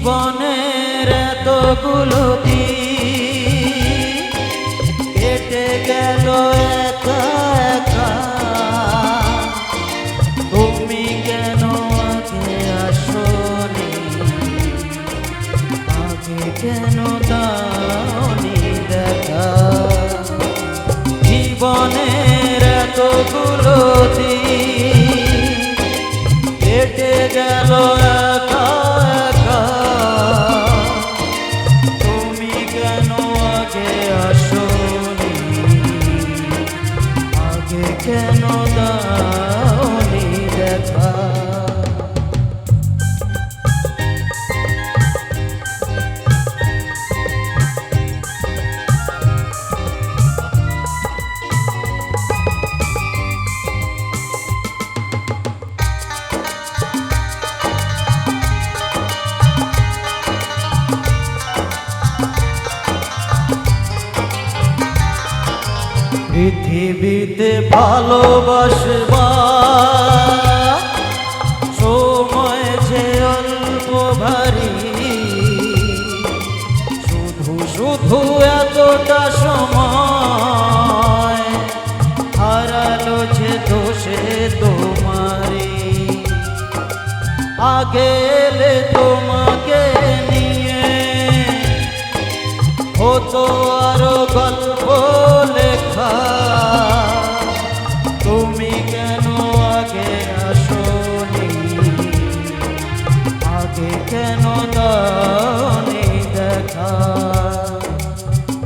জীবনের এতগুলো দিন কেটে গেল একা একা, তুমি কেন আগে আসনি, আগে কেন দাওনি দেখা। জীবনের এতগুলো দিন কেটে গেল একা একা, তুমি কেন আগে আসনি, আগে কেন দাওনি দেখা। পৃথিবীতে ভালোবাসবার সময় যে অল্প ভারী, শুধু শুধু এতটা সময় হারালো যে দোষে তোমারি। আগে এলে তোমাকে নিয়ে হতো আরো গল্প লেখা, তুমি কেন আগে আসনি, আগে কেন দাওনি দেখা।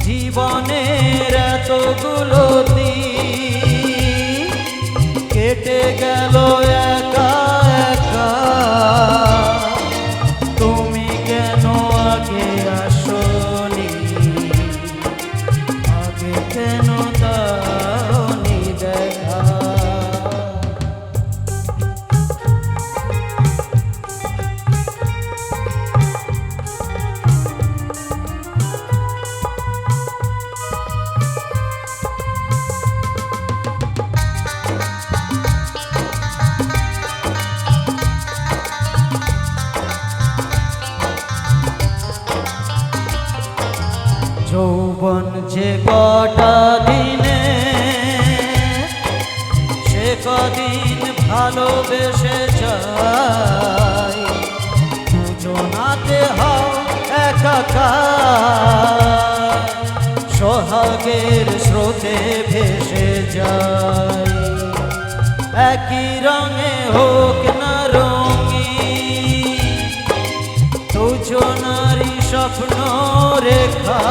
জীবনের এতগুলো দিন কেটে গেল একা একা, তুমি কেন আগে আসনি, আগে কেন দাওনি দেখা। যৌবন যে কটা দিনে, সে কদিন ভালোবেসে যাই, দুজনাতে হও একাকার, সোহাগের স্রোতে ভেসে যায়। একই রঙে হোক না রঙিন, দুজনারই স্বপ্ন রেখা,